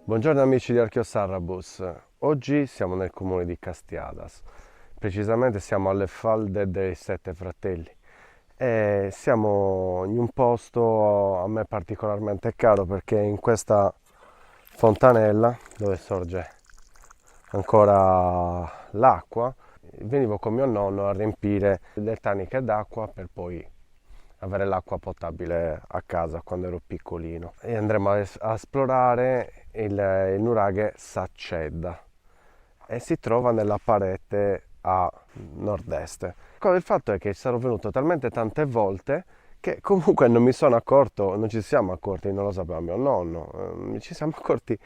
Buongiorno amici di Archeosarrabus, oggi siamo nel comune di Castiadas, precisamente siamo alle falde dei Sette Fratelli e siamo in un posto a me particolarmente caro perché in questa fontanella dove sorge ancora l'acqua venivo con mio nonno a riempire le taniche d'acqua per poi avere l'acqua potabile a casa quando ero piccolino. E andremo a esplorare il nuraghe Saccedda e si trova nella parete a nord-est. Il fatto è che sarò venuto talmente tante volte che comunque non mi sono accorto, non ci siamo accorti, non lo sapeva mio nonno, ci siamo accorti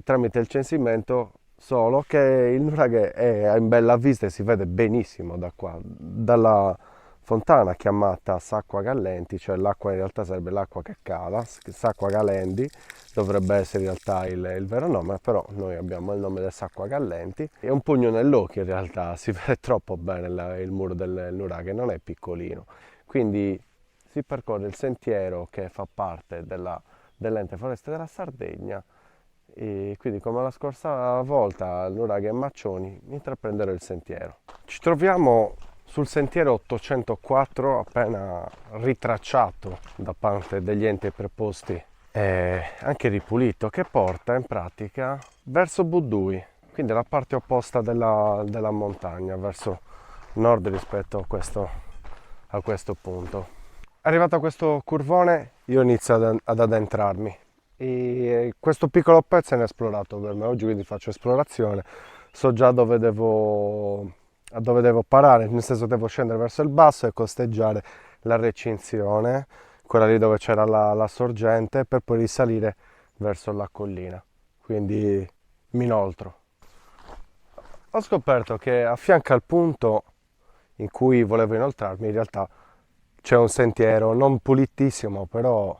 tramite il censimento solo che il nuraghe è in bella vista e si vede benissimo da qua, dalla fontana chiamata Sacqua Gallenti, cioè l'acqua in realtà sarebbe l'acqua che cala, Sacqua Galendi dovrebbe essere in realtà il vero nome, però noi abbiamo il nome del Sacqua Gallenti. È un pugno nell'occhio in realtà, si vede troppo bene il muro del nuraghe, non è piccolino. Quindi si percorre il sentiero che fa parte dell'Ente Foreste della Sardegna e quindi come la scorsa volta al nuraghe e Maccioni intraprenderò il sentiero. Ci troviamo sul sentiero 804 appena ritracciato da parte degli enti preposti e anche ripulito che porta in pratica verso Buddui, quindi la parte opposta della montagna, verso nord rispetto a questo punto. Arrivato a questo curvone io inizio ad addentrarmi e questo piccolo pezzo è inesplorato per me oggi, quindi faccio esplorazione, so già dove devo parare, nel senso devo scendere verso il basso e costeggiare la recinzione, quella lì dove c'era la sorgente, per poi risalire verso la collina, quindi mi inoltro. Ho scoperto che a fianco al punto in cui volevo inoltrarmi in realtà c'è un sentiero non pulitissimo, però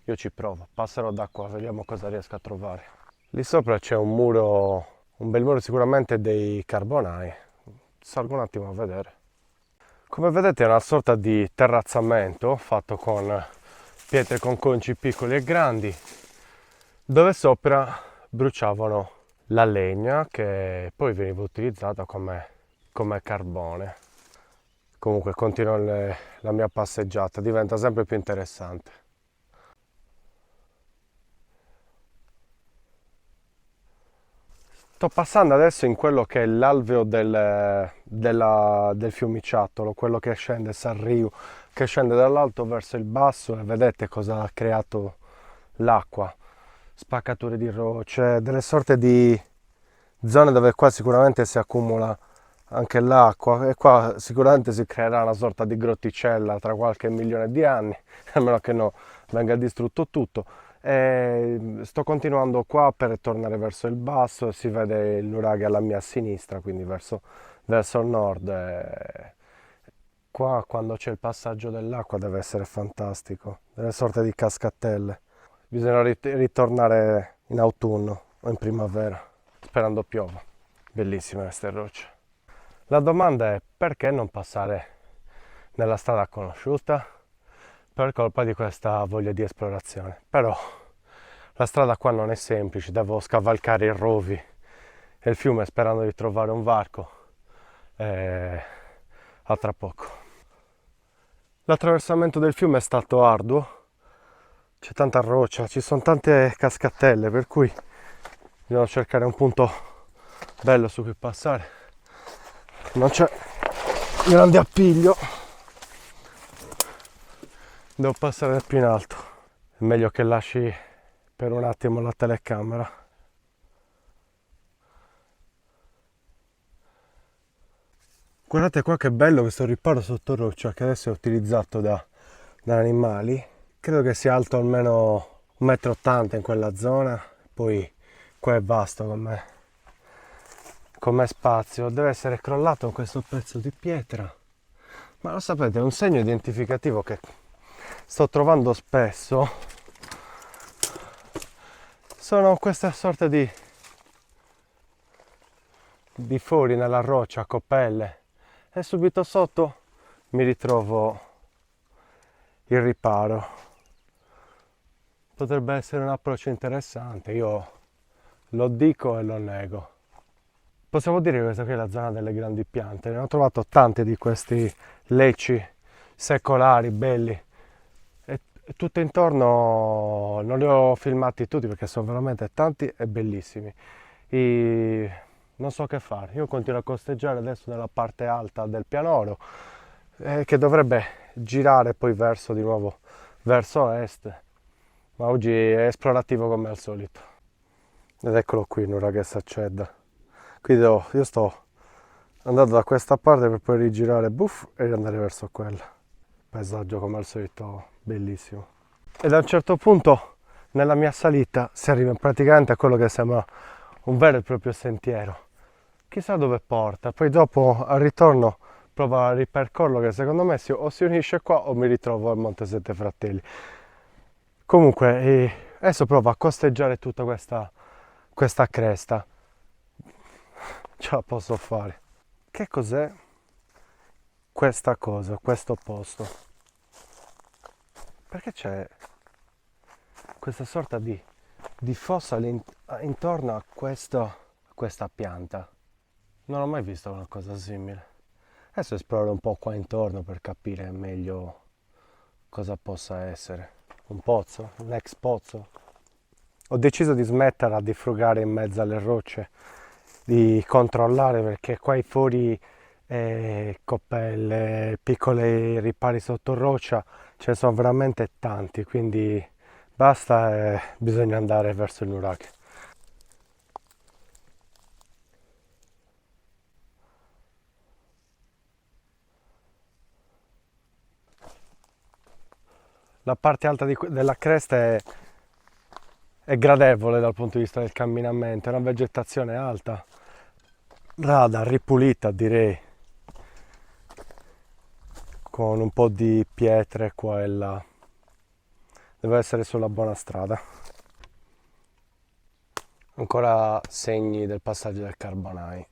io ci provo, passerò da qua, vediamo cosa riesco a trovare. Lì sopra c'è un muro, un bel muro sicuramente dei carbonai. Salgo un attimo a vedere. Come vedete è una sorta di terrazzamento fatto con pietre con conci piccoli e grandi, dove sopra bruciavano la legna che poi veniva utilizzata come carbone. Comunque continuo la mia passeggiata, diventa sempre più interessante. Sto passando adesso in quello che è l'alveo del fiumiciattolo, quello che scende Sarriu, che scende dall'alto verso il basso e vedete cosa ha creato l'acqua. Spaccature di rocce, delle sorte di zone dove qua sicuramente si accumula anche l'acqua e qua sicuramente si creerà una sorta di grotticella tra qualche milione di anni, a meno che non venga distrutto tutto. E sto continuando qua per tornare verso il basso, si vede il nuraghe alla mia sinistra, quindi verso il nord. Qua quando c'è il passaggio dell'acqua deve essere fantastico, delle sorte di cascatelle. Bisogna ritornare in autunno o in primavera, sperando piova. Bellissime queste rocce. La domanda è perché non passare nella strada conosciuta? Per colpa di questa voglia di esplorazione. Però la strada qua non è semplice, devo scavalcare i rovi e il fiume sperando di trovare un varco. A tra poco. L'attraversamento del fiume è stato arduo, c'è tanta roccia, ci sono tante cascatelle, per cui bisogna cercare un punto bello su cui passare. Non c'è grande appiglio, devo passare più in alto. È meglio che lasci per un attimo la telecamera. Guardate qua che bello questo riparo sotto roccia che adesso è utilizzato da animali. Credo che sia alto almeno 1,80 m in quella zona, poi qua è vasto come spazio. Deve essere crollato questo pezzo di pietra, ma lo sapete, è un segno identificativo che sto trovando spesso. Sono queste sorte di fori nella roccia a copelle e subito sotto mi ritrovo il riparo. potrebbe essere un approccio interessante, io lo dico e lo nego. Possiamo dire che questa qui è la zona delle grandi piante, ne ho trovato tante di questi lecci secolari, belli. E tutto intorno non li ho filmati tutti perché sono veramente tanti e bellissimi. Non so che fare, io continuo a costeggiare adesso nella parte alta del pianoro che dovrebbe girare poi verso di nuovo verso est, ma oggi è esplorativo come al solito. Ed eccolo qui Nuraghe Saccedda. Quindi io sto andando da questa parte per poi rigirare buff e andare verso quella. Paesaggio come al solito bellissimo. E da un certo punto nella mia salita si arriva praticamente a quello che sembra un vero e proprio sentiero. Chissà dove porta, poi dopo al ritorno provo a ripercorrerlo che secondo me o si unisce qua o mi ritrovo al Monte Sette Fratelli. Comunque adesso provo a costeggiare tutta questa cresta. Ce la posso fare. Che cos'è questa cosa, questo posto? Perché c'è questa sorta di fossa intorno a questa pianta? Non ho mai visto una cosa simile. Adesso esploro un po' qua intorno per capire meglio cosa possa essere. Un pozzo? Un ex pozzo? Ho deciso di smetterla di frugare in mezzo alle rocce, di controllare perché qua fuori coppelle, piccoli ripari sotto roccia ce ne sono veramente tanti, quindi basta e bisogna andare verso il nuraghe. La parte alta della cresta è gradevole dal punto di vista del camminamento, è una vegetazione alta, rada, ripulita direi, con un po' di pietre qua e là. Deve essere sulla buona strada. Ancora segni del passaggio del Carbonai.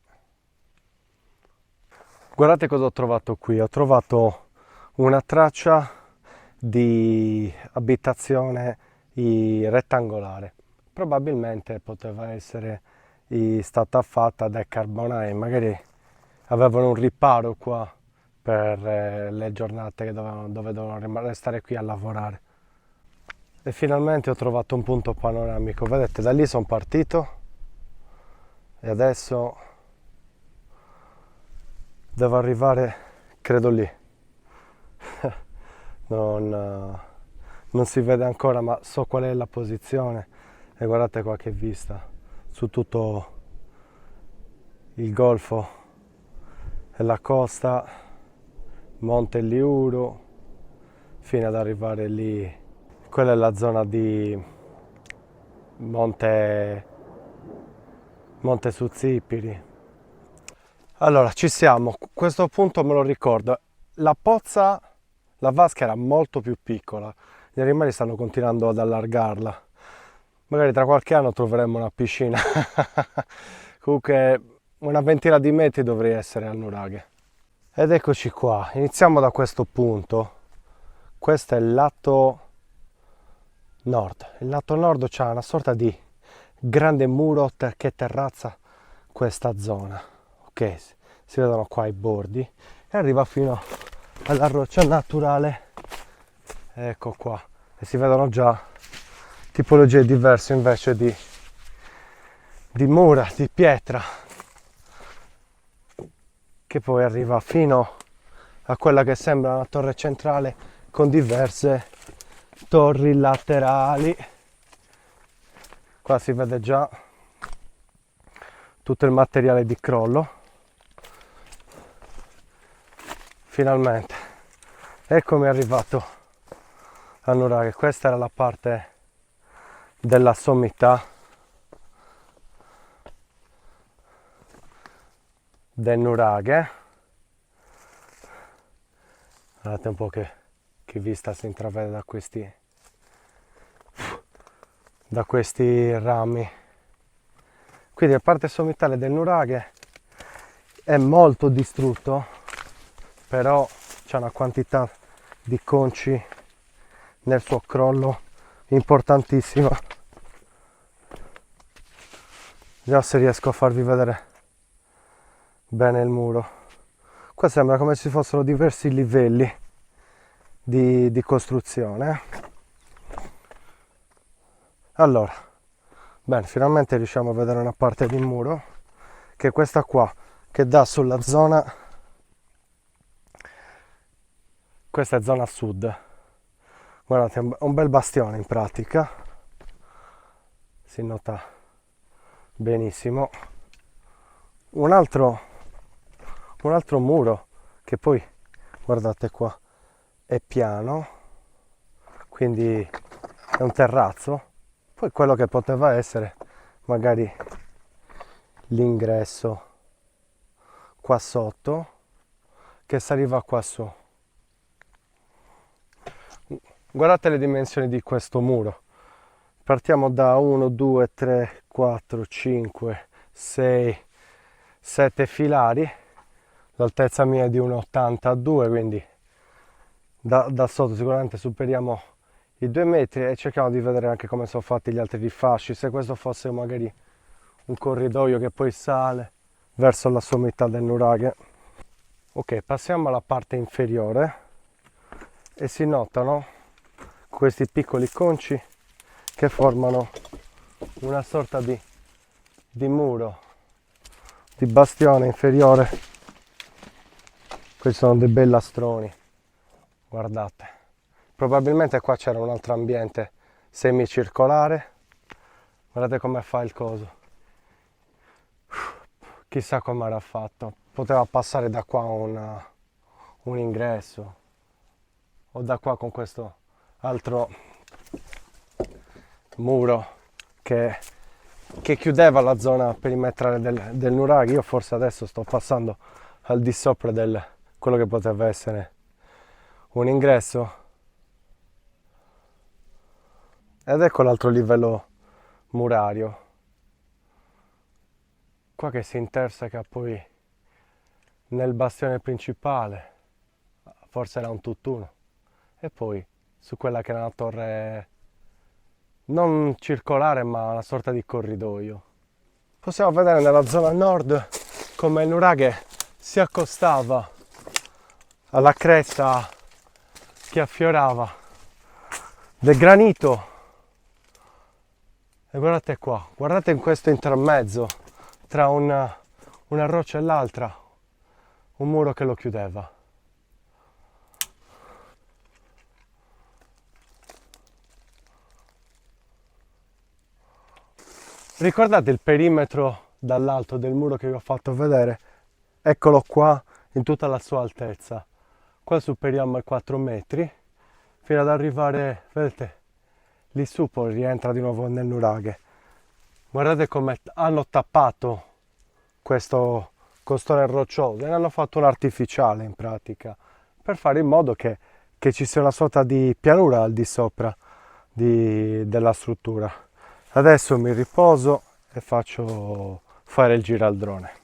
Guardate cosa ho trovato qui, ho trovato una traccia di abitazione rettangolare. Probabilmente poteva essere stata fatta dai Carbonai, magari avevano un riparo qua per le giornate dove dovevano restare qui a lavorare. E finalmente ho trovato un punto panoramico, vedete, da lì sono partito e adesso devo arrivare, credo lì. Non si vede ancora, ma so qual è la posizione e guardate qua che vista su tutto il golfo e la costa, Monte Liuro, fino ad arrivare lì. Quella è la zona di Monte Suzzipiri. Allora, ci siamo, questo punto me lo ricordo, la pozza, la vasca era molto più piccola, gli animali stanno continuando ad allargarla, magari tra qualche anno troveremo una piscina, comunque una ventina di metri dovrei essere al nuraghe. Ed eccoci qua, iniziamo da questo punto, questo è il lato nord c'ha una sorta di grande muro che terrazza questa zona, ok, si vedono qua i bordi e arriva fino alla roccia naturale, ecco qua, e si vedono già tipologie diverse invece di mura, di pietra, che poi arriva fino a quella che sembra una torre centrale con diverse torri laterali. Qua si vede già tutto il materiale di crollo. Finalmente eccomi arrivato a nuraghe. Questa era la parte della sommità del nuraghe. Guardate un po' che vista si intravede da questi rami. Quindi la parte sommitale del nuraghe è molto distrutto, però c'è una quantità di conci nel suo crollo importantissima. Vediamo se riesco a farvi vedere bene il muro. Qua sembra come ci fossero diversi livelli di costruzione. Allora, bene, finalmente riusciamo a vedere una parte di muro, che è questa qua, che dà sulla zona, questa è zona sud. Guardate, è un bel bastione in pratica, si nota benissimo. Un altro muro che poi, guardate qua, è piano, quindi è un terrazzo. Poi quello che poteva essere magari l'ingresso qua sotto, che saliva qua su. Guardate le dimensioni di questo muro. Partiamo da 1, 2, 3, 4, 5, 6, 7 filari. L'altezza mia è di 1,82, quindi da sotto sicuramente superiamo i 2 metri, e cerchiamo di vedere anche come sono fatti gli altri fasci, se questo fosse magari un corridoio che poi sale verso la sommità del nuraghe. Ok, passiamo alla parte inferiore e si notano questi piccoli conci che formano una sorta di muro, di bastione inferiore. Questi sono dei bei lastroni, guardate. Probabilmente qua c'era un altro ambiente semicircolare. Guardate come fa il coso. Chissà come era fatto. Poteva passare da qua un ingresso, o da qua con questo altro muro che chiudeva la zona perimetrale del nuraghe. Io forse adesso sto passando al di sopra del quello che poteva essere un ingresso. Ed ecco l'altro livello murario, qua che si interseca poi nel bastione principale, forse era un tutt'uno, e poi su quella che era una torre non circolare ma una sorta di corridoio. Possiamo vedere nella zona nord come il nuraghe si accostava alla cresta che affiorava del granito. E guardate qua, guardate in questo intermezzo tra una roccia e l'altra, un muro che lo chiudeva. Ricordate il perimetro dall'alto del muro che vi ho fatto vedere? Eccolo qua in tutta la sua altezza. Qua superiamo ai 4 metri fino ad arrivare, vedete, lì su poi rientra di nuovo nel nuraghe. Guardate come hanno tappato questo costone roccioso e ne hanno fatto un artificiale in pratica, per fare in modo che ci sia una sorta di pianura al di sopra della struttura. Adesso mi riposo e faccio fare il giro al drone.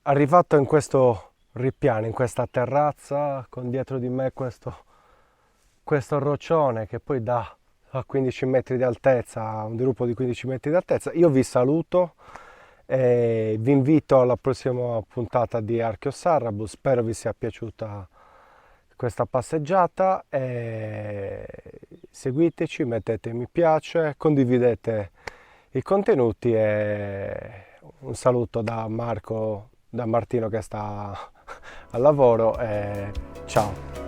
Arrivato in questo ripiano, in questa terrazza, con dietro di me questo roccione che poi dà a 15 metri di altezza, un gruppo di 15 metri di altezza, io vi saluto e vi invito alla prossima puntata di Archeo Sarrabus. Spero vi sia piaciuta questa passeggiata e seguiteci, mettete mi piace, condividete i contenuti, e un saluto da Martino che sta al lavoro, e ciao.